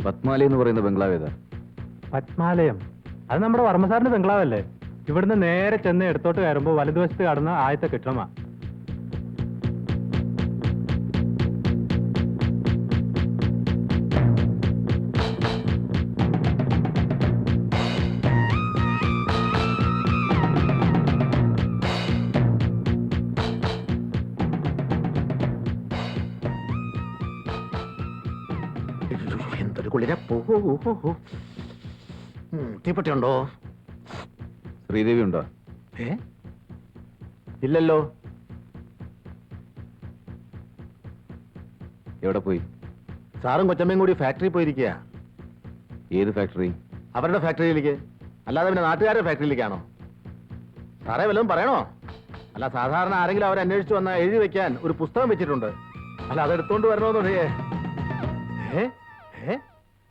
പത്മാലയം എന്ന് പറയുന്ന ബംഗ്ലാവ് ഏതാ? പത്മാലയം അത് നമ്മുടെ വർമ്മസാറിന്റെ ബംഗ്ലാവല്ലേ? ഇവിടുന്ന് നേരെ ചെന്ന് എടുത്തോട്ട് കയറുമ്പോൾ വലതുവശത്ത് കടന്ന ആദ്യത്തെ കെട്ടിടമാ. എന്തൊരു കുളിര. തീപ്പെട്ടിയുണ്ടോ? ശ്രീദേവി ഉണ്ടോ? ഇല്ലല്ലോ. എവിടെ പോയി? സാറും കൊച്ചമ്മയും കൂടി ഫാക്ടറി പോയിരിക്കുക. ഏത് ഫാക്ടറി? അവരുടെ ഫാക്ടറിയിലേക്ക്, അല്ലാതെ പിന്നെ നാട്ടുകാരുടെ ഫാക്ടറിയിലേക്കാണോ? സാറേ വല്ലതും പറയണോ? അല്ല, സാധാരണ ആരെങ്കിലും അവരെ അന്വേഷിച്ചു വന്നാൽ എഴുതി വെക്കാൻ ഒരു പുസ്തകം വെച്ചിട്ടുണ്ട്. അല്ല, അതെടുത്തോണ്ട് വരണമെന്നുണ്ടേ.